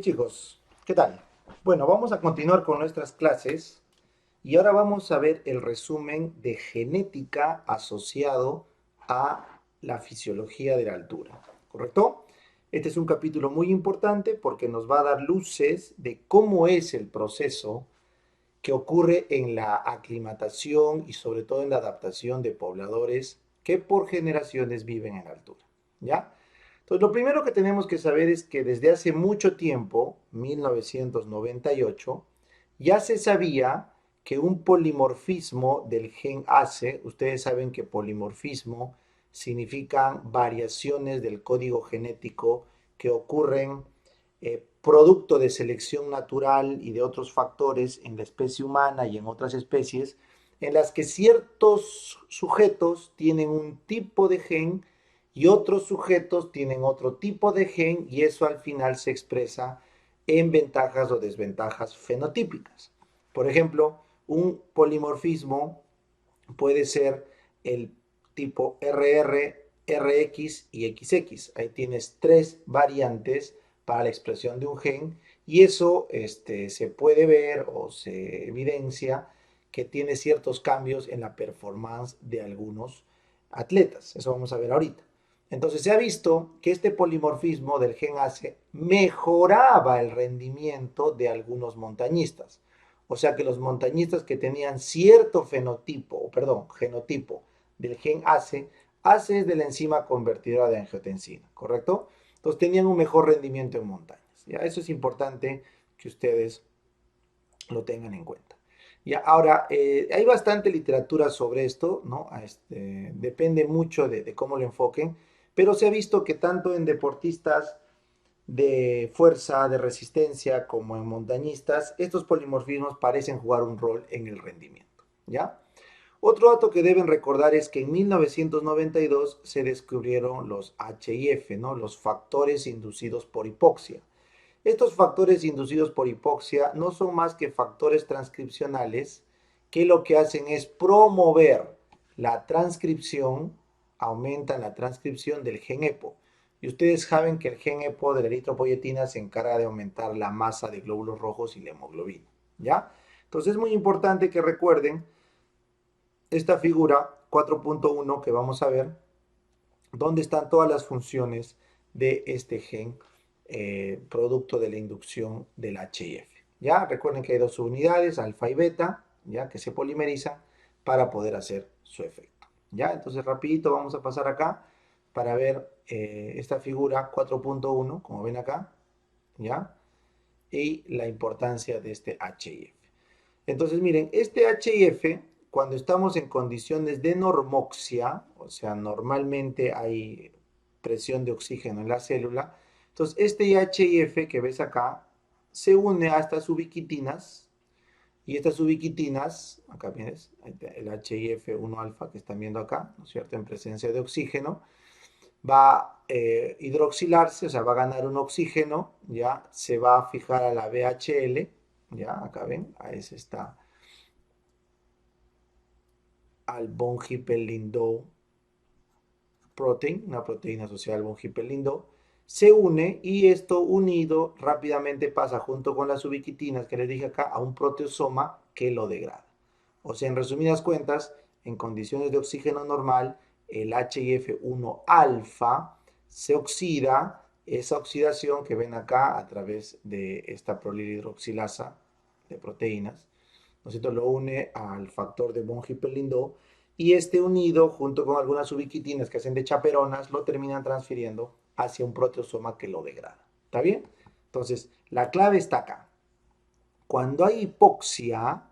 chicos, ¿qué tal? Bueno, vamos a continuar con nuestras clases y ahora vamos a ver el resumen de genética asociado a la fisiología de la altura, ¿correcto? Este es un capítulo muy importante porque nos va a dar luces de cómo es el proceso que ocurre en la aclimatación y sobre todo en la adaptación de pobladores que por generaciones viven en altura, ¿ya? Entonces, lo primero que tenemos que saber es que desde hace mucho tiempo, 1998, ya se sabía que un polimorfismo del gen ACE, ustedes saben que polimorfismo significan variaciones del código genético que ocurren producto de selección natural y de otros factores en la especie humana y en otras especies, en las que ciertos sujetos tienen un tipo de gen y otros sujetos tienen otro tipo de gen y eso al final se expresa en ventajas o desventajas fenotípicas. Por ejemplo, un polimorfismo puede ser el tipo RR, RX y XX. Ahí tienes tres variantes para la expresión de un gen y eso se puede ver o se evidencia que tiene ciertos cambios en la performance de algunos atletas. Eso vamos a ver ahorita. Entonces se ha visto que este polimorfismo del gen ACE mejoraba el rendimiento de algunos montañistas. O sea que los montañistas que tenían cierto fenotipo, perdón, genotipo del gen ACE, ACE es de la enzima convertidora de angiotensina, ¿correcto? Entonces tenían un mejor rendimiento en montañas. ¿Ya? Eso es importante que ustedes lo tengan en cuenta. Ya, ahora, hay bastante literatura sobre esto, ¿no? Depende mucho de cómo lo enfoquen, pero se ha visto que tanto en deportistas de fuerza, de resistencia, como en montañistas, estos polimorfismos parecen jugar un rol en el rendimiento, ¿ya? Otro dato que deben recordar es que en 1992 se descubrieron los HIF, ¿no? Los factores inducidos por hipoxia. Estos factores inducidos por hipoxia no son más que factores transcripcionales que lo que hacen es promover la transcripción, aumentan la transcripción del gen EPO. Y ustedes saben que el gen EPO de la eritropoyetina se encarga de aumentar la masa de glóbulos rojos y la hemoglobina, ¿ya? Entonces es muy importante que recuerden esta figura 4.1 que vamos a ver, donde están todas las funciones de este gen producto de la inducción del HIF. ¿Ya? Recuerden que hay dos unidades, alfa y beta, ¿ya? Que se polimerizan para poder hacer su efecto. ¿Ya? Entonces rapidito vamos a pasar acá para ver esta figura 4.1, como ven acá, ¿ya? Y la importancia de este HIF. Entonces, miren, este HIF, cuando estamos en condiciones de normoxia, o sea, normalmente hay presión de oxígeno en la célula, entonces este HIF que ves acá se une a estas ubiquitinas, y estas ubiquitinas, acá vienes, el HIF1 alfa que están viendo acá, ¿no es cierto?, en presencia de oxígeno, va a hidroxilarse, o sea, va a ganar un oxígeno, ya, se va a fijar a la VHL, ya, acá ven, a ese está al von Hippel-Lindau protein, una proteína asociada al von Hippel-Lindau, se une y esto unido rápidamente pasa junto con las ubiquitinas que les dije acá a un proteosoma que lo degrada. O sea, en resumidas cuentas, en condiciones de oxígeno normal, el HIF1 alfa se oxida, esa oxidación que ven acá a través de esta prolilhidroxilasa de proteínas, ¿no es cierto?, lo une al factor de von Hippel-Lindau y este unido junto con algunas ubiquitinas que hacen de chaperonas lo terminan transfiriendo hacia un proteosoma que lo degrada. ¿Está bien? Entonces, la clave está acá. Cuando hay hipoxia,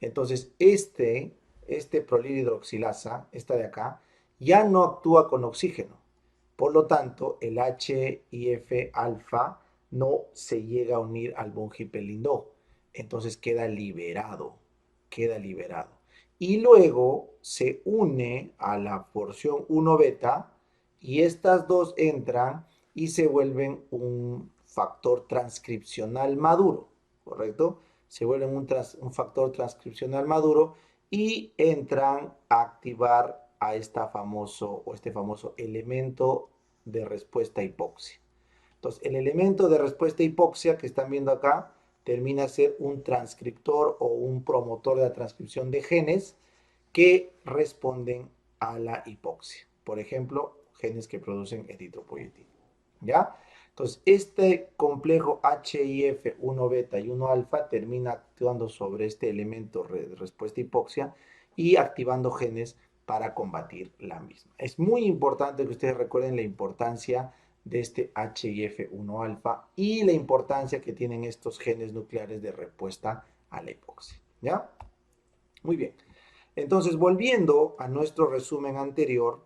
entonces este prolilhidroxilasa, esta de acá, ya no actúa con oxígeno. Por lo tanto, el HIF alfa no se llega a unir al von Hippel-Lindau. Entonces queda liberado, queda liberado. Y luego se une a la porción 1 beta y estas dos entran y se vuelven un factor transcripcional maduro, ¿correcto? Se vuelven un factor transcripcional maduro y entran a activar a este famoso elemento de respuesta a hipoxia. Entonces, el elemento de respuesta hipoxia que están viendo acá termina a ser un transcriptor o un promotor de la transcripción de genes que responden a la hipoxia. Por ejemplo, genes que producen eritropoyetina. ¿Ya? Entonces, este complejo HIF 1 beta y 1 alfa termina actuando sobre este elemento de respuesta hipoxia y activando genes para combatir la misma. Es muy importante que ustedes recuerden la importancia de este HIF1 alfa y la importancia que tienen estos genes nucleares de respuesta a la hipoxia. ¿Ya? Muy bien. Entonces, volviendo a nuestro resumen anterior,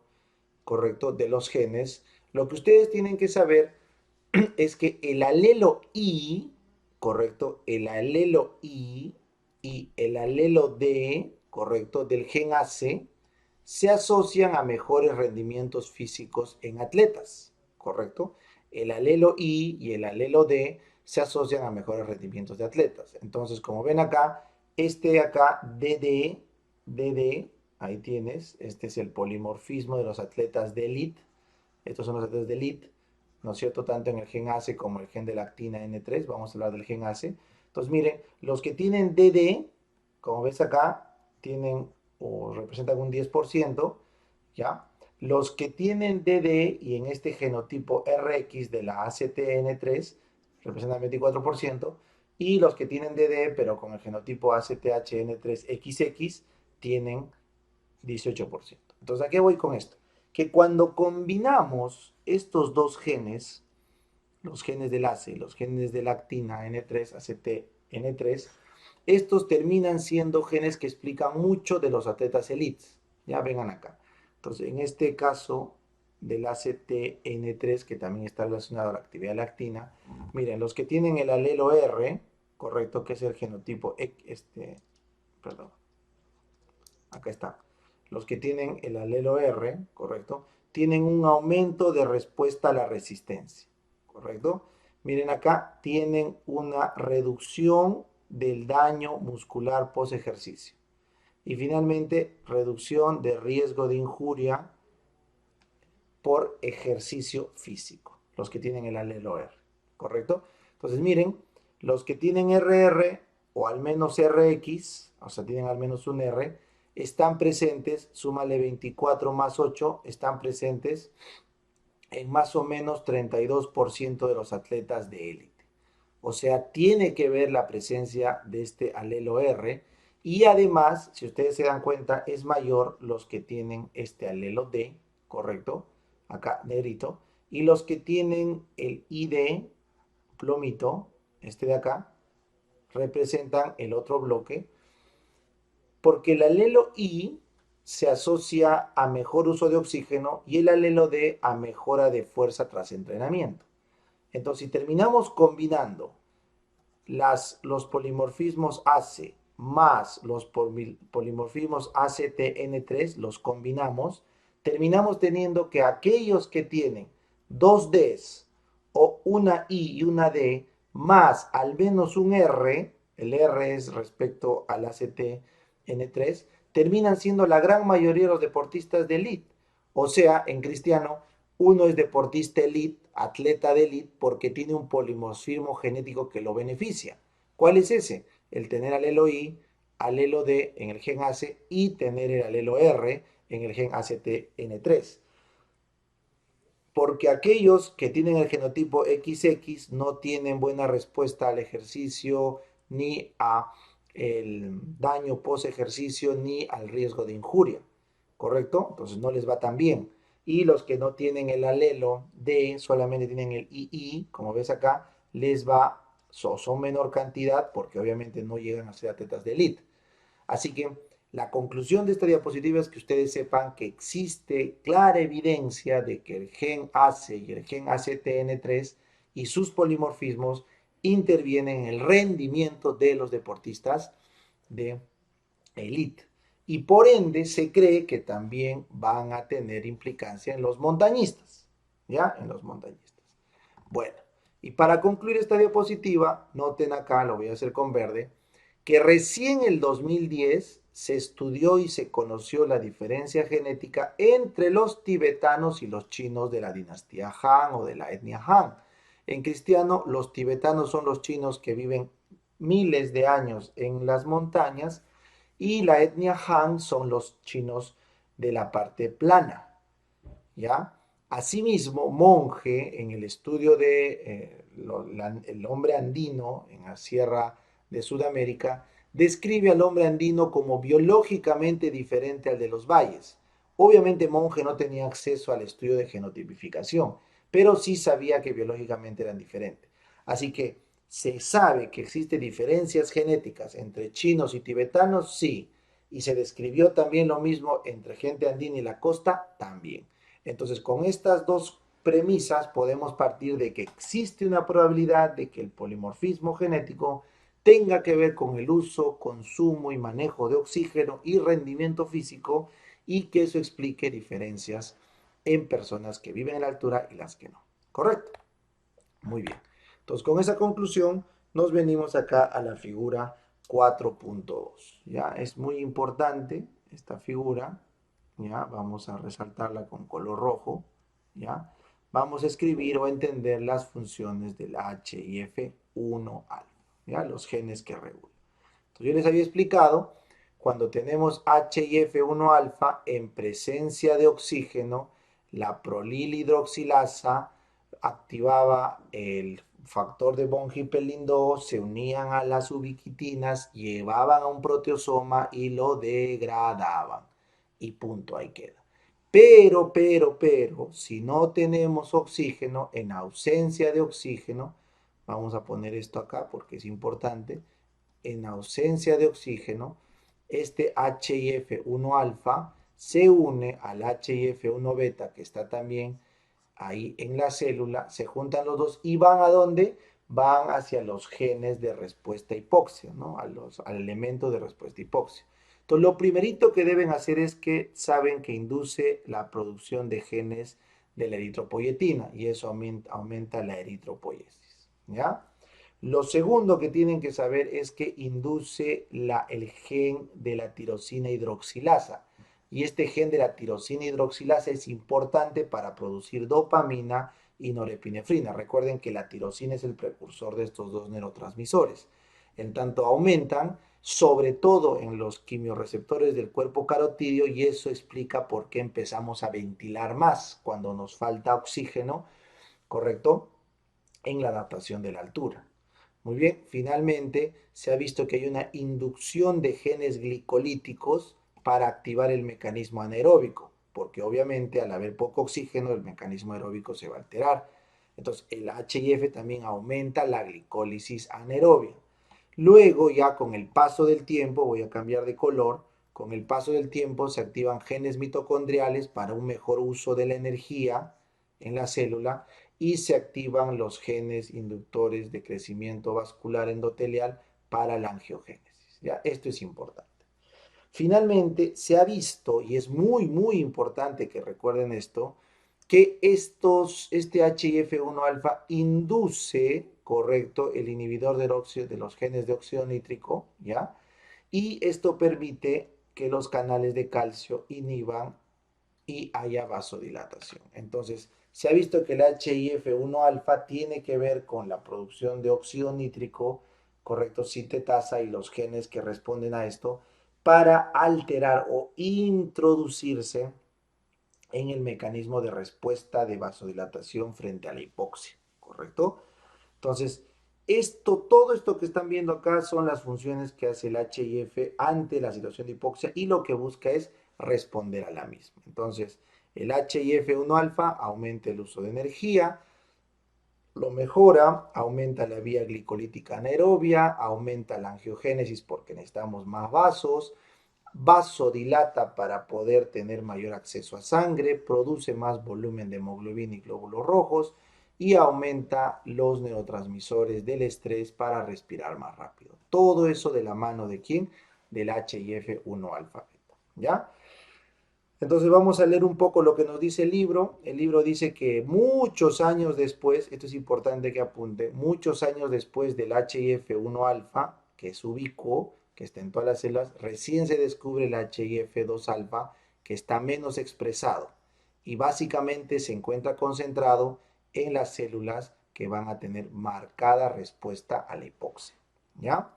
correcto, de los genes, lo que ustedes tienen que saber es que el alelo I, correcto, el alelo I y el alelo D, correcto, del gen AC, se asocian a mejores rendimientos físicos en atletas, ¿correcto? El alelo I y el alelo D se asocian a mejores rendimientos de atletas. Entonces, como ven acá, este de acá, DD, ahí tienes, este es el polimorfismo de los atletas de élite. Estos son los atletas de élite, ¿no es cierto? Tanto en el gen ACE como el gen de lactina N3, vamos a hablar del gen ACE. Entonces, miren, los que tienen DD, como ves acá, tienen o representan un 10%, ¿ya? Los que tienen DD y en este genotipo RX de la ACTN3 representan 24%, y los que tienen DD pero con el genotipo ACTHN3XX tienen 18%. Entonces, ¿a qué voy con esto? Que cuando combinamos estos dos genes, los genes del ACE, los genes de lactina N3, ACTN3, estos terminan siendo genes que explican mucho de los atletas elites. Ya vengan acá. Entonces, en este caso del ACTN3, que también está relacionado a la actividad lactina, miren, los que tienen el alelo R, correcto, que es el genotipo, perdón, acá está. Los que tienen el alelo R, correcto, tienen un aumento de respuesta a la resistencia, correcto. Miren acá, tienen una reducción del daño muscular post ejercicio. Y finalmente, reducción de riesgo de injuria por ejercicio físico, los que tienen el alelo R, ¿correcto? Entonces miren, los que tienen RR o al menos RX, o sea, tienen al menos un R, están presentes, súmale 24 más 8, están presentes en más o menos 32% de los atletas de élite. O sea, tiene que ver la presencia de este alelo R y además, si ustedes se dan cuenta, es mayor los que tienen este alelo D, ¿correcto? Acá negrito, y los que tienen el ID, plomito, este de acá, representan el otro bloque, porque el alelo I se asocia a mejor uso de oxígeno y el alelo D a mejora de fuerza tras entrenamiento. Entonces, si terminamos combinando los polimorfismos AC más los polimorfismos ACTN3, los combinamos, terminamos teniendo que aquellos que tienen dos Ds o una I y una D más al menos un R, el R es respecto al ACTN3, terminan siendo la gran mayoría de los deportistas de élite. O sea, en cristiano, uno es deportista elite, atleta de elite, porque tiene un polimorfismo genético que lo beneficia. ¿Cuál es ese? El tener alelo I, alelo D en el gen ACE y tener el alelo R en el gen ACTN3. Porque aquellos que tienen el genotipo XX no tienen buena respuesta al ejercicio, ni a el daño post ejercicio, ni al riesgo de injuria. ¿Correcto? Entonces no les va tan bien. Y los que no tienen el alelo D, solamente tienen el II, como ves acá, les va, son menor cantidad porque obviamente no llegan a ser atletas de élite. Así que la conclusión de esta diapositiva es que ustedes sepan que existe clara evidencia de que el gen ACE y el gen ACTN3 y sus polimorfismos intervienen en el rendimiento de los deportistas de élite. Y por ende se cree que también van a tener implicancia en los montañistas, ¿ya? En los montañistas. Bueno, y para concluir esta diapositiva, noten acá, lo voy a hacer con verde, que recién en el 2010 se estudió y se conoció la diferencia genética entre los tibetanos y los chinos de la dinastía Han o de la etnia Han. En cristiano, los tibetanos son los chinos que viven miles de años en las montañas y la etnia Han son los chinos de la parte plana, ¿ya? Asimismo, monje en el estudio de el hombre andino en la sierra de Sudamérica, describe al hombre andino como biológicamente diferente al de los valles. Obviamente monje no tenía acceso al estudio de genotipificación, pero sí sabía que biológicamente eran diferentes. Así que se sabe que existen diferencias genéticas entre chinos y tibetanos, sí. Y se describió también lo mismo entre gente andina y la costa, también. Entonces, con estas dos premisas podemos partir de que existe una probabilidad de que el polimorfismo genético tenga que ver con el uso, consumo y manejo de oxígeno y rendimiento físico y que eso explique diferencias en personas que viven en la altura y las que no. ¿Correcto? Muy bien. Entonces, con esa conclusión nos venimos acá a la figura 4.2. Ya es muy importante esta figura. ¿Ya? Vamos a resaltarla con color rojo, ¿ya? Vamos a escribir o entender las funciones del HIF1 alfa, ¿ya? Los genes que regulan. Entonces yo les había explicado, cuando tenemos HIF1 alfa en presencia de oxígeno, la prolilhidroxilasa activaba el factor de von Hippel-Lindau, se unían a las ubiquitinas, llevaban a un proteosoma y lo degradaban y punto, ahí queda. Pero, si no tenemos oxígeno, en ausencia de oxígeno, vamos a poner esto acá porque es importante, en ausencia de oxígeno, este HIF1 alfa se une al HIF1 beta que está también ahí en la célula, se juntan los dos y van a dónde? Van hacia los genes de respuesta a hipoxia, ¿no? Al elemento de respuesta a hipoxia. Entonces, lo primerito que deben hacer es que saben que induce la producción de genes de la eritropoyetina y eso aumenta la eritropoiesis, ¿ya? Lo segundo que tienen que saber es que induce el gen de la tirosina hidroxilasa. Y este gen de la tirosina hidroxilasa es importante para producir dopamina y norepinefrina. Recuerden que la tirosina es el precursor de estos dos neurotransmisores. En tanto aumentan, sobre todo en los quimiorreceptores del cuerpo carotídeo, y eso explica por qué empezamos a ventilar más cuando nos falta oxígeno, ¿correcto? En la adaptación de la altura. Muy bien, finalmente se ha visto que hay una inducción de genes glicolíticos para activar el mecanismo anaeróbico, porque obviamente al haber poco oxígeno el mecanismo aeróbico se va a alterar. Entonces el HIF también aumenta la glicólisis anaerobia. Luego ya con el paso del tiempo, voy a cambiar de color, con el paso del tiempo se activan genes mitocondriales para un mejor uso de la energía en la célula y se activan los genes inductores de crecimiento vascular endotelial para la angiogénesis. ¿Ya? Esto es importante. Finalmente, se ha visto, y es muy importante que recuerden esto, que este HIF1 alfa induce, correcto, el inhibidor de los genes de óxido nítrico, ¿ya? Y esto permite que los canales de calcio inhiban y haya vasodilatación. Entonces, se ha visto que el HIF1 alfa tiene que ver con la producción de óxido nítrico, correcto, sintetasa y los genes que responden a esto para alterar o introducirse en el mecanismo de respuesta de vasodilatación frente a la hipoxia, ¿correcto? Entonces, todo esto que están viendo acá son las funciones que hace el HIF ante la situación de hipoxia y lo que busca es responder a la misma. Entonces, el HIF1 alfa aumenta el uso de energía, lo mejora, aumenta la vía glicolítica anaerobia, aumenta la angiogénesis porque necesitamos más vasos, vasodilata para poder tener mayor acceso a sangre, produce más volumen de hemoglobina y glóbulos rojos y aumenta los neurotransmisores del estrés para respirar más rápido. Todo eso de la mano de quién? Del HIF1 alfa beta, ¿ya? Entonces vamos a leer un poco lo que nos dice el libro. El libro dice que muchos años después, esto es importante que apunte, muchos años después del HIF1 alfa, que es ubicuo, que está en todas las células, recién se descubre el HIF2 alfa, que está menos expresado y básicamente se encuentra concentrado en las células que van a tener marcada respuesta a la hipoxia, ¿ya?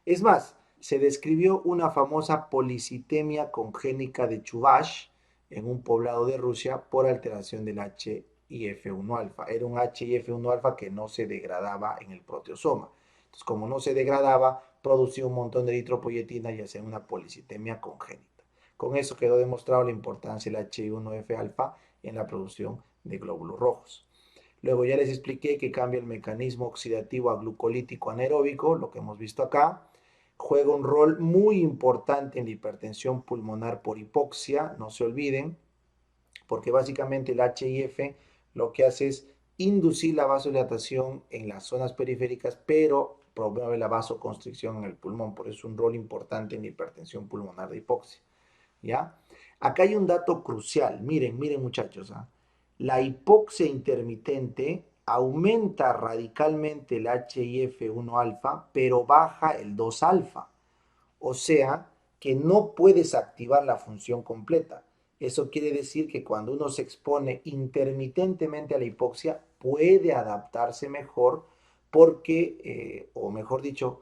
Es más, se describió una famosa policitemia congénica de Chuvash en un poblado de Rusia por alteración del HIF1 alfa. Era un HIF1 alfa que no se degradaba en el proteosoma. Entonces, como no se degradaba, producía un montón de eritropoyetina y hacía una policitemia congénita. Con eso quedó demostrado la importancia del HI1F alfa en la producción de glóbulos rojos. Luego ya les expliqué que cambia el mecanismo oxidativo a glucolítico anaeróbico, lo que hemos visto acá. Juega un rol muy importante en la hipertensión pulmonar por hipoxia, no se olviden, porque básicamente el HIF lo que hace es inducir la vasodilatación en las zonas periféricas, pero promueve la vasoconstricción en el pulmón, por eso es un rol importante en la hipertensión pulmonar de hipoxia. ¿Ya? Acá hay un dato crucial, miren, miren muchachos, ¿ah? La hipoxia intermitente aumenta radicalmente el HIF1 alfa, pero baja el 2 alfa. O sea, que no puedes activar la función completa. Eso quiere decir que cuando uno se expone intermitentemente a la hipoxia, puede adaptarse mejor porque, o mejor dicho,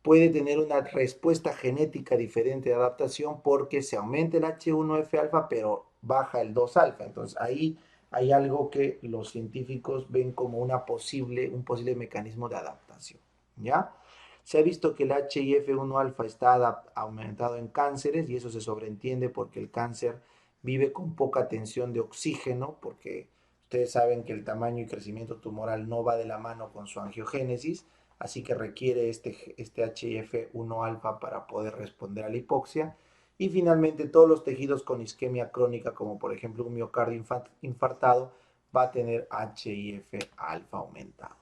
puede tener una respuesta genética diferente de adaptación porque se aumenta el H1F alfa, pero baja el 2 alfa. Entonces ahí hay algo que los científicos ven como un posible mecanismo de adaptación. ¿Ya? Se ha visto que el HIF1 alfa está aumentado en cánceres y eso se sobreentiende porque el cáncer vive con poca tensión de oxígeno, porque ustedes saben que el tamaño y crecimiento tumoral no va de la mano con su angiogénesis, así que requiere este HIF1 alfa para poder responder a la hipoxia. Y finalmente todos los tejidos con isquemia crónica, como por ejemplo un miocardio infartado, va a tener HIF alfa aumentado.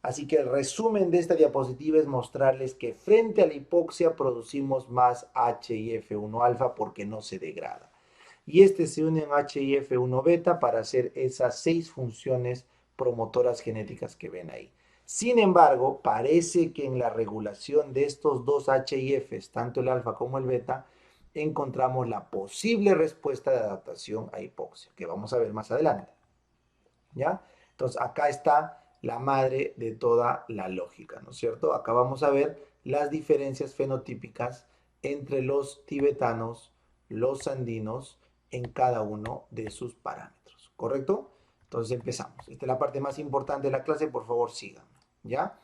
Así que el resumen de esta diapositiva es mostrarles que frente a la hipoxia producimos más HIF1 alfa porque no se degrada. Y este se une a HIF1 beta para hacer esas 6 funciones promotoras genéticas que ven ahí. Sin embargo, parece que en la regulación de estos dos HIFs, tanto el alfa como el beta, encontramos la posible respuesta de adaptación a hipoxia, que vamos a ver más adelante. ¿Ya? Entonces, acá está la madre de toda la lógica, ¿no es cierto? Acá vamos a ver las diferencias fenotípicas entre los tibetanos, los andinos, en cada uno de sus parámetros, ¿correcto? Entonces empezamos. Esta es la parte más importante de la clase, por favor síganme, ¿ya?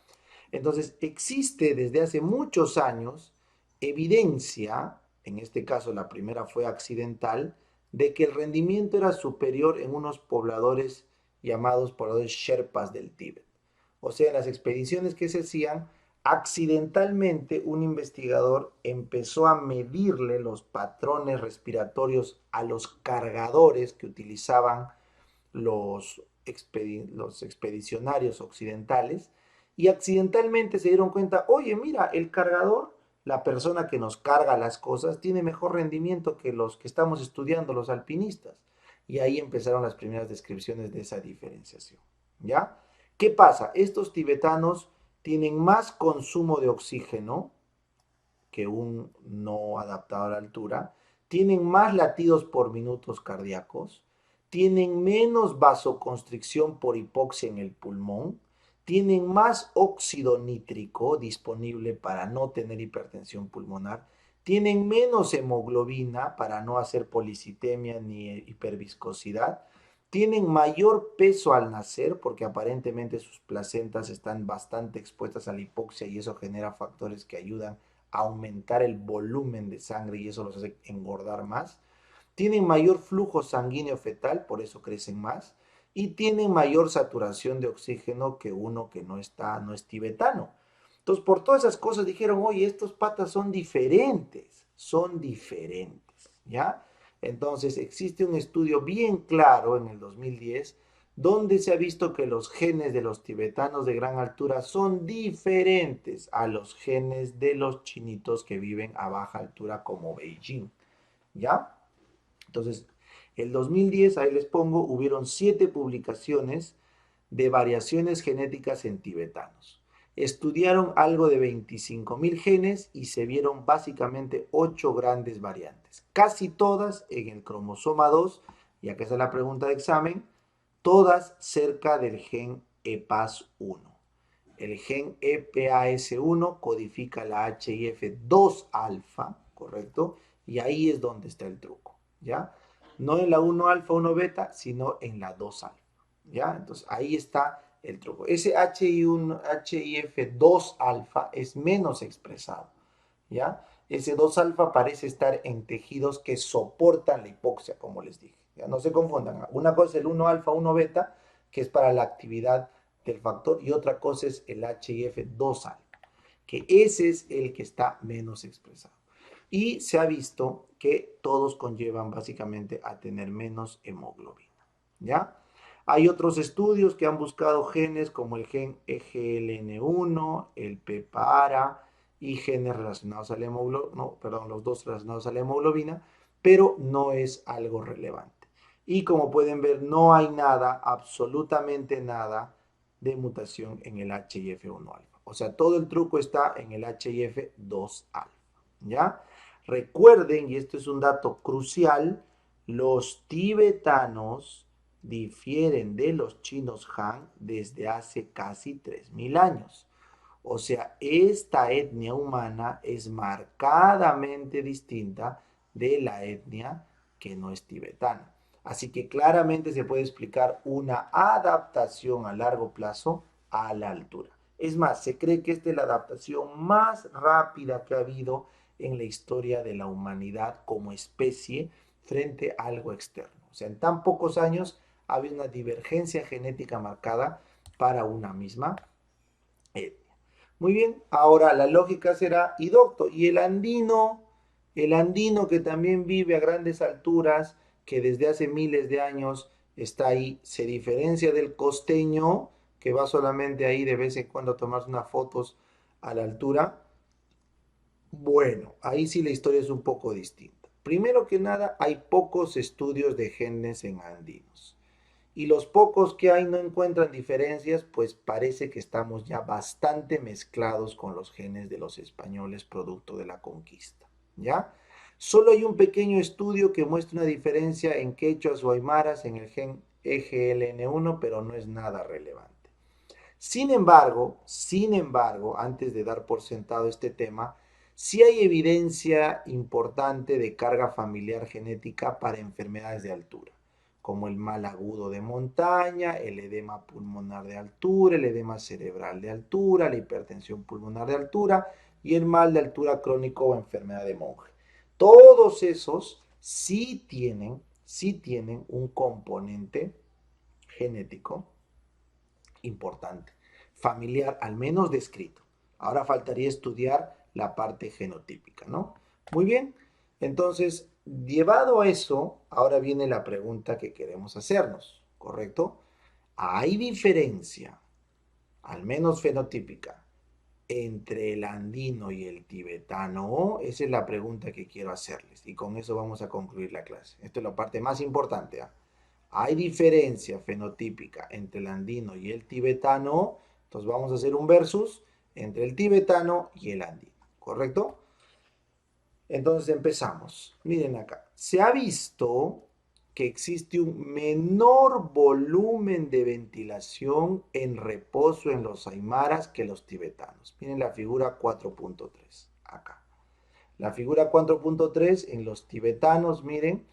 Entonces, existe desde hace muchos años evidencia, en este caso la primera fue accidental, de que el rendimiento era superior en unos pobladores llamados pobladores Sherpas del Tíbet. O sea, en las expediciones que se hacían, accidentalmente un investigador empezó a medirle los patrones respiratorios a los cargadores que utilizaban los expedicionarios occidentales y accidentalmente se dieron cuenta, oye, mira, el cargador, la persona que nos carga las cosas, tiene mejor rendimiento que los que estamos estudiando, los alpinistas. Y ahí empezaron las primeras descripciones de esa diferenciación. ¿Ya? ¿Qué pasa? Estos tibetanos tienen más consumo de oxígeno que un no adaptado a la altura, tienen más latidos por minutos cardíacos, tienen menos vasoconstricción por hipoxia en el pulmón, tienen más óxido nítrico disponible para no tener hipertensión pulmonar, tienen menos hemoglobina para no hacer policitemia ni hiperviscosidad, tienen mayor peso al nacer porque aparentemente sus placentas están bastante expuestas a la hipoxia y eso genera factores que ayudan a aumentar el volumen de sangre y eso los hace engordar más. Tienen mayor flujo sanguíneo fetal, por eso crecen más. Y tienen mayor saturación de oxígeno que uno que no es tibetano. Entonces, por todas esas cosas dijeron, oye, estos patas son diferentes, ¿ya? Entonces, existe un estudio bien claro en el 2010 donde se ha visto que los genes de los tibetanos de gran altura son diferentes a los genes de los chinitos que viven a baja altura como Beijing, ¿ya? Entonces, el 2010, ahí les pongo, hubieron 7 publicaciones de variaciones genéticas en tibetanos. Estudiaron algo de 25.000 genes y se vieron básicamente 8 grandes variantes, casi todas en el cromosoma 2, y acá está la pregunta de examen, todas cerca del gen EPAS1. El gen EPAS1 codifica la HIF2 alfa, ¿correcto? Y ahí es donde está el truco, ¿ya? No en la 1 alfa, 1 beta, sino en la 2 alfa, ¿ya? Entonces ahí está el truco. Ese HIF2 alfa es menos expresado, ¿ya? Ese 2 alfa parece estar en tejidos que soportan la hipoxia, como les dije. ¿Ya? No se confundan. Una cosa es el 1 alfa, 1 beta, que es para la actividad del factor, y otra cosa es el HIF2 alfa, que ese es el que está menos expresado. Y se ha visto que todos conllevan básicamente a tener menos hemoglobina, ¿ya? Hay otros estudios que han buscado genes como el gen EGLN1, el PPARA y genes relacionados a la hemoglobina, no, perdón, los dos relacionados a la hemoglobina, pero no es algo relevante. Y como pueden ver, no hay nada, absolutamente nada, de mutación en el HIF1 alfa. O sea, todo el truco está en el HIF2 alfa, ¿ya? Recuerden, y esto es un dato crucial, los tibetanos difieren de los chinos Han desde hace casi 3000 años. O sea, esta etnia humana es marcadamente distinta de la etnia que no es tibetana. Así que claramente se puede explicar una adaptación a largo plazo a la altura. Es más, se cree que esta es la adaptación más rápida que ha habido en la historia de la humanidad como especie frente a algo externo. O sea, en tan pocos años ha habido una divergencia genética marcada para una misma etnia. Muy bien, ahora la lógica será, y doctor, y el andino que también vive a grandes alturas, que desde hace miles de años está ahí, se diferencia del costeño, que va solamente ahí de vez en cuando a tomarse unas fotos a la altura. Bueno, ahí sí la historia es un poco distinta. Primero que nada, hay pocos estudios de genes en andinos. Y los pocos que hay no encuentran diferencias, pues parece que estamos ya bastante mezclados con los genes de los españoles producto de la conquista, ¿ya? Solo hay un pequeño estudio que muestra una diferencia en quechuas o aymaras en el gen EGLN1, pero no es nada relevante. Sin embargo, antes de dar por sentado este tema, sí hay evidencia importante de carga familiar genética para enfermedades de altura, como el mal agudo de montaña, el edema pulmonar de altura, el edema cerebral de altura, la hipertensión pulmonar de altura y el mal de altura crónico o enfermedad de Monge. Todos esos sí tienen un componente genético importante, familiar, al menos descrito. Ahora faltaría estudiar la parte genotípica, ¿no? Muy bien, entonces, llevado a eso, ahora viene la pregunta que queremos hacernos, ¿correcto? ¿Hay diferencia, al menos fenotípica, entre el andino y el tibetano? Esa es la pregunta que quiero hacerles y con eso vamos a concluir la clase. Esta es la parte más importante, ¿eh? Hay diferencia fenotípica entre el andino y el tibetano, entonces vamos a hacer un versus entre el tibetano y el andino, ¿correcto? Entonces empezamos. Miren acá. Se ha visto que existe un menor volumen de ventilación en reposo en los aymaras que los tibetanos. Miren la figura 4.3 acá. La figura 4.3 en los tibetanos, miren,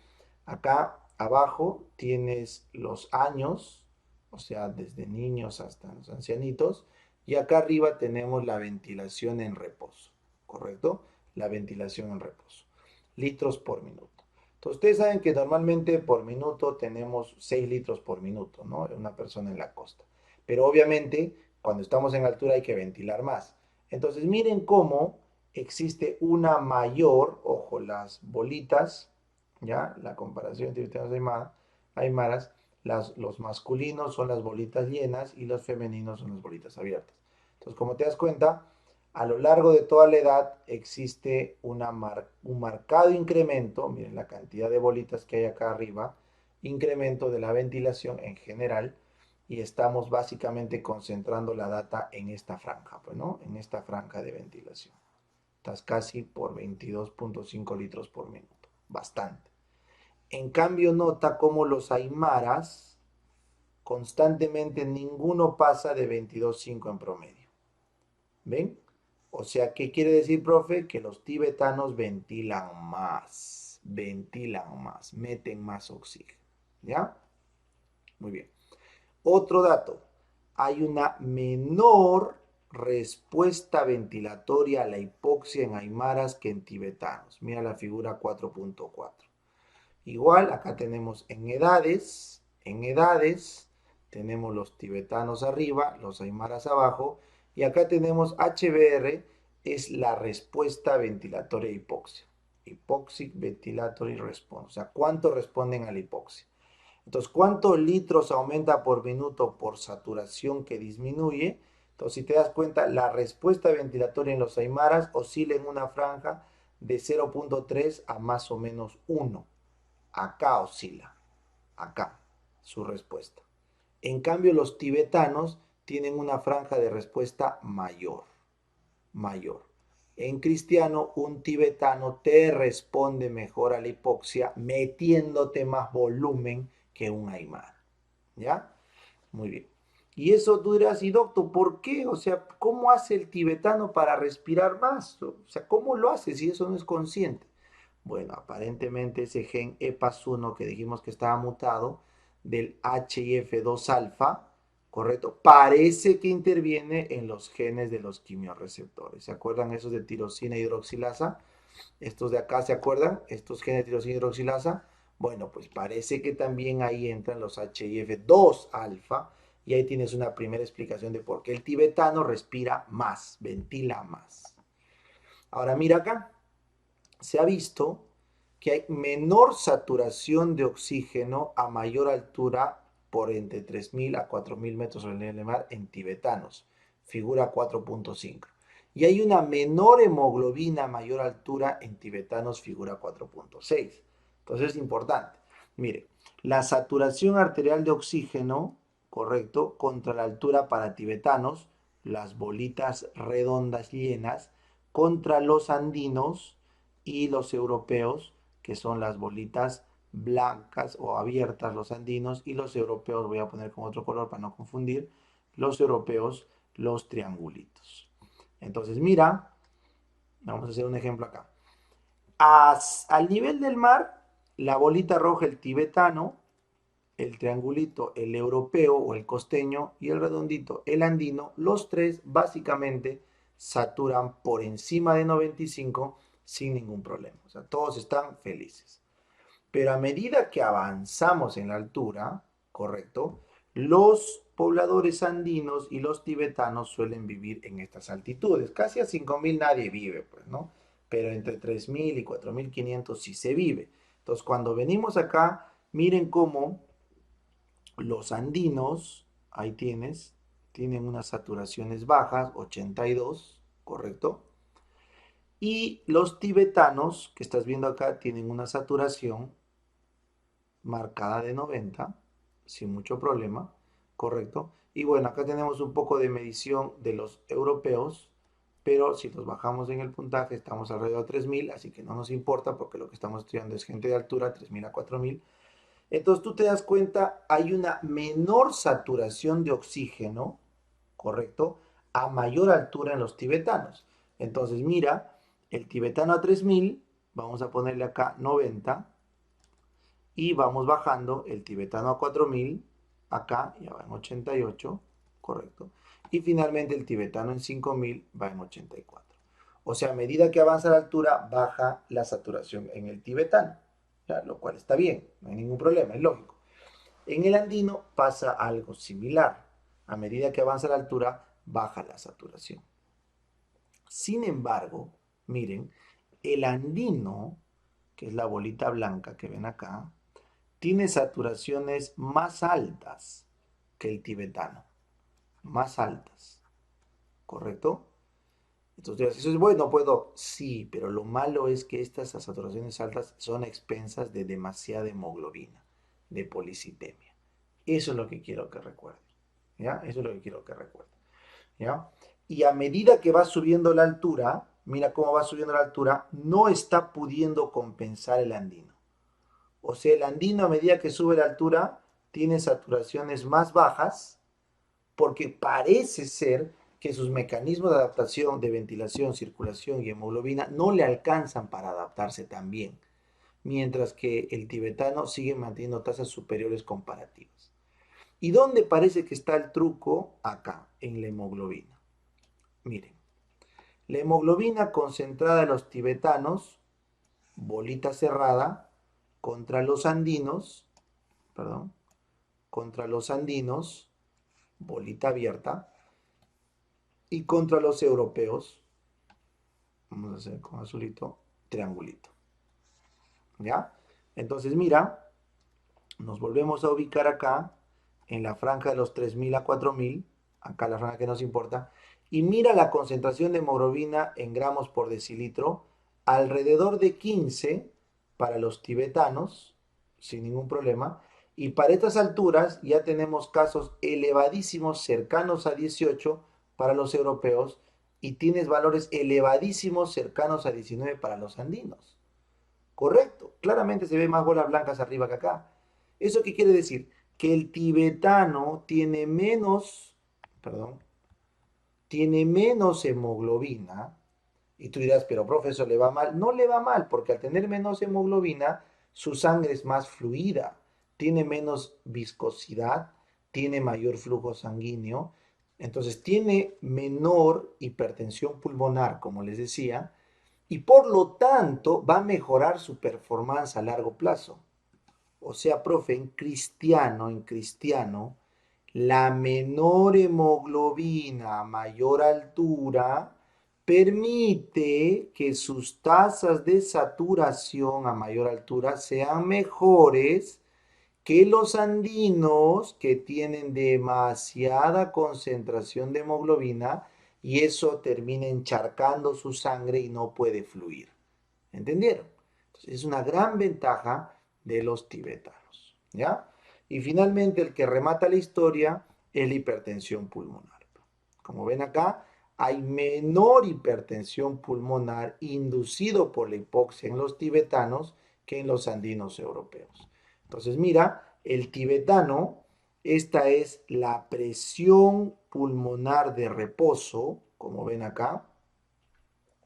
acá abajo tienes los años, o sea, desde niños hasta los ancianitos, y acá arriba tenemos la ventilación en reposo, ¿correcto? La ventilación en reposo. Litros por minuto. Entonces, ustedes saben que normalmente por minuto tenemos 6 litros por minuto, ¿no? Una persona en la costa. Pero obviamente, cuando estamos en altura hay que ventilar más. Entonces, miren cómo existe una mayor, ojo, las bolitas, ¿ya? La comparación entre tibetanos aymaras, los masculinos son las bolitas llenas y los femeninos son las bolitas abiertas. Entonces, como te das cuenta, a lo largo de toda la edad existe un marcado incremento, miren la cantidad de bolitas que hay acá arriba, incremento de la ventilación en general, y estamos básicamente concentrando la data en esta franja, pues, ¿no? En esta franja de ventilación. Estás casi por 22.5 litros por minuto, bastante. En cambio, nota cómo los aymaras, constantemente ninguno pasa de 22,5 en promedio. ¿Ven? O sea, ¿qué quiere decir, profe? Que los tibetanos ventilan más, meten más oxígeno. ¿Ya? Muy bien. Otro dato, hay una menor respuesta ventilatoria a la hipoxia en aymaras que en tibetanos. Mira la figura 4.4. Igual, acá tenemos en edades, tenemos los tibetanos arriba, los aymaras abajo, y acá tenemos HBR, es la respuesta ventilatoria a hipoxia. Hypoxic Ventilatory Response, o sea, ¿cuánto responden a la hipoxia? Entonces, ¿cuántos litros aumenta por minuto por saturación que disminuye? Entonces, si te das cuenta, la respuesta ventilatoria en los aymaras oscila en una franja de 0.3 a más o menos 1. Acá oscila, acá, su respuesta. En cambio, los tibetanos tienen una franja de respuesta mayor. En cristiano, un tibetano te responde mejor a la hipoxia metiéndote más volumen que un aymara. ¿Ya? Muy bien. Y eso tú dirás, y doctor, ¿por qué? O sea, ¿cómo hace el tibetano para respirar más? O sea, ¿cómo lo hace si eso no es consciente? Bueno, aparentemente ese gen EPAS1 que dijimos que estaba mutado del HIF2 alfa, ¿correcto? Parece que interviene en los genes de los quimiorreceptores. ¿Se acuerdan esos de tirosina e hidroxilasa? Estos de acá, ¿se acuerdan? Estos genes de tirosina e hidroxilasa. Bueno, pues parece que también ahí entran los HIF2 alfa y ahí tienes una primera explicación de por qué el tibetano respira más, ventila más. Ahora mira acá, se ha visto que hay menor saturación de oxígeno a mayor altura por entre 3.000 a 4.000 metros sobre el nivel del mar en tibetanos, figura 4.5. Y hay una menor hemoglobina a mayor altura en tibetanos, figura 4.6. Entonces es importante. Mire, la saturación arterial de oxígeno, correcto, contra la altura para tibetanos, las bolitas redondas llenas, contra los andinos y los europeos, que son las bolitas blancas o abiertas, los andinos, y los europeos, voy a poner con otro color para no confundir, los europeos, los triangulitos. Entonces, mira, vamos a hacer un ejemplo acá. Al nivel del mar, la bolita roja, el tibetano, el triangulito, el europeo o el costeño, y el redondito, el andino, los tres básicamente saturan por encima de 95 sin ningún problema. O sea, todos están felices. Pero a medida que avanzamos en la altura, ¿correcto? Los pobladores andinos y los tibetanos suelen vivir en estas altitudes. Casi a 5.000 nadie vive, pues, ¿no? Pero entre 3.000 y 4.500 sí se vive. Entonces, cuando venimos acá, miren cómo los andinos, ahí tienes, tienen unas saturaciones bajas, 82, ¿correcto? Y los tibetanos, que estás viendo acá, tienen una saturación marcada de 90, sin mucho problema, ¿correcto? Y bueno, acá tenemos un poco de medición de los europeos, pero si los bajamos en el puntaje estamos alrededor de 3.000, así que no nos importa porque lo que estamos estudiando es gente de altura, 3.000 a 4.000. Entonces tú te das cuenta, hay una menor saturación de oxígeno, ¿correcto? A mayor altura en los tibetanos. Entonces mira, el tibetano a 3.000, vamos a ponerle acá 90, y vamos bajando el tibetano a 4.000, acá ya va en 88, correcto. Y finalmente el tibetano en 5.000 va en 84. O sea, a medida que avanza la altura, baja la saturación en el tibetano, ¿ya? Lo cual está bien, no hay ningún problema, es lógico. En el andino pasa algo similar. A medida que avanza la altura, baja la saturación. Sin embargo, miren, el andino, que es la bolita blanca que ven acá, tiene saturaciones más altas que el tibetano. Más altas. ¿Correcto? Entonces, eso es bueno, puedo. Sí, pero lo malo es que estas saturaciones altas son a expensas de demasiada hemoglobina, de policitemia. Eso es lo que quiero que recuerden. ¿Ya? Eso es lo que quiero que recuerden. ¿Ya? Y a medida que va subiendo la altura, mira cómo va subiendo la altura, no está pudiendo compensar el andino. O sea, el andino a medida que sube la altura tiene saturaciones más bajas porque parece ser que sus mecanismos de adaptación de ventilación, circulación y hemoglobina no le alcanzan para adaptarse tan bien, mientras que el tibetano sigue manteniendo tasas superiores comparativas. ¿Y dónde parece que está el truco? Acá, en la hemoglobina. Miren, la hemoglobina concentrada en los tibetanos, bolita cerrada, contra los andinos, perdón, contra los andinos, bolita abierta, y contra los europeos, vamos a hacer con azulito, triangulito. ¿Ya? Entonces mira, nos volvemos a ubicar acá, en la franja de los 3000 a 4000, acá la franja que nos importa, y mira la concentración de hemoglobina en gramos por decilitro, alrededor de 15 para los tibetanos, sin ningún problema, y para estas alturas ya tenemos casos elevadísimos, cercanos a 18 para los europeos, y tienes valores elevadísimos, cercanos a 19 para los andinos. Correcto, claramente se ve más bolas blancas arriba que acá. ¿Eso qué quiere decir? Que el tibetano tiene menos hemoglobina. Y tú dirás, pero profesor, ¿le va mal? No le va mal, porque al tener menos hemoglobina, su sangre es más fluida, tiene menos viscosidad, tiene mayor flujo sanguíneo, entonces tiene menor hipertensión pulmonar, como les decía, y por lo tanto va a mejorar su performance a largo plazo. O sea, profe, en cristiano, la menor hemoglobina a mayor altura permite que sus tasas de saturación a mayor altura sean mejores que los andinos que tienen demasiada concentración de hemoglobina y eso termina encharcando su sangre y no puede fluir. ¿Entendieron? Entonces, es una gran ventaja de los tibetanos. ¿Ya? Y finalmente el que remata la historia es la hipertensión pulmonar. Como ven acá, hay menor hipertensión pulmonar inducido por la hipoxia en los tibetanos que en los andinos europeos. Entonces, mira, el tibetano, esta es la presión pulmonar de reposo, como ven acá,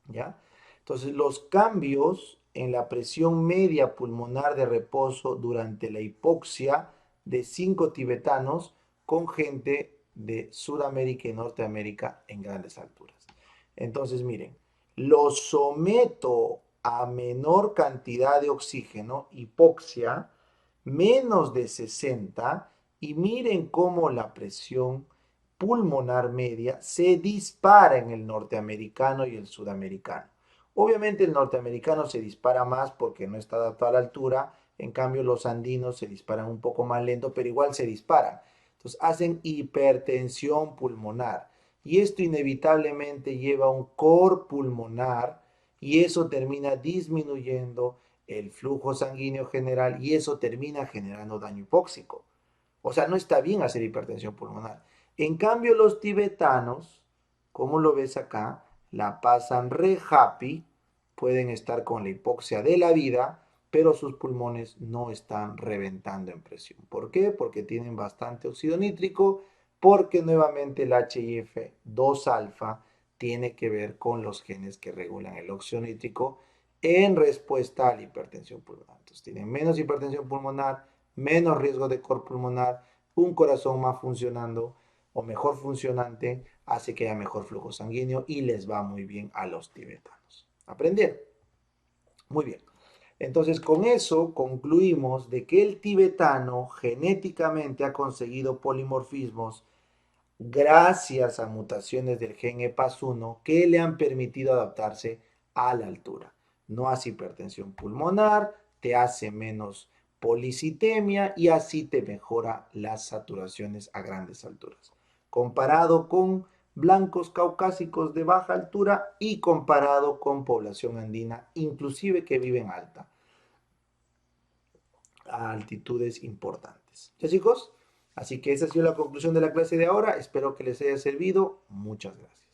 ¿ya? Entonces, los cambios en la presión media pulmonar de reposo durante la hipoxia de 5 tibetanos con gente de Sudamérica y Norteamérica en grandes alturas. Entonces, miren, los someto a menor cantidad de oxígeno, hipoxia, menos de 60, y miren cómo la presión pulmonar media se dispara en el norteamericano y el sudamericano. Obviamente el norteamericano se dispara más porque no está adaptado a la altura, en cambio los andinos se disparan un poco más lento, pero igual se disparan. Entonces hacen hipertensión pulmonar y esto inevitablemente lleva a un cor pulmonar y eso termina disminuyendo el flujo sanguíneo general y eso termina generando daño hipóxico. O sea, no está bien hacer hipertensión pulmonar. En cambio, los tibetanos, como lo ves acá, la pasan re happy, pueden estar con la hipoxia de la vida, pero sus pulmones no están reventando en presión. ¿Por qué? Porque tienen bastante óxido nítrico, porque nuevamente el HIF2 alfa tiene que ver con los genes que regulan el óxido nítrico en respuesta a la hipertensión pulmonar. Entonces, tienen menos hipertensión pulmonar, menos riesgo de cor pulmonar, un corazón más funcionando o mejor funcionante hace que haya mejor flujo sanguíneo y les va muy bien a los tibetanos. ¿Aprendieron? Muy bien. Entonces, con eso concluimos de que el tibetano genéticamente ha conseguido polimorfismos gracias a mutaciones del gen EPAS1 que le han permitido adaptarse a la altura. No hace hipertensión pulmonar, te hace menos policitemia y así te mejora las saturaciones a grandes alturas. Comparado con blancos caucásicos de baja altura y comparado con población andina, inclusive que vive en alta, a altitudes importantes. ¿Ya chicos? Así que esa ha sido la conclusión de la clase de ahora. Espero que les haya servido. Muchas gracias.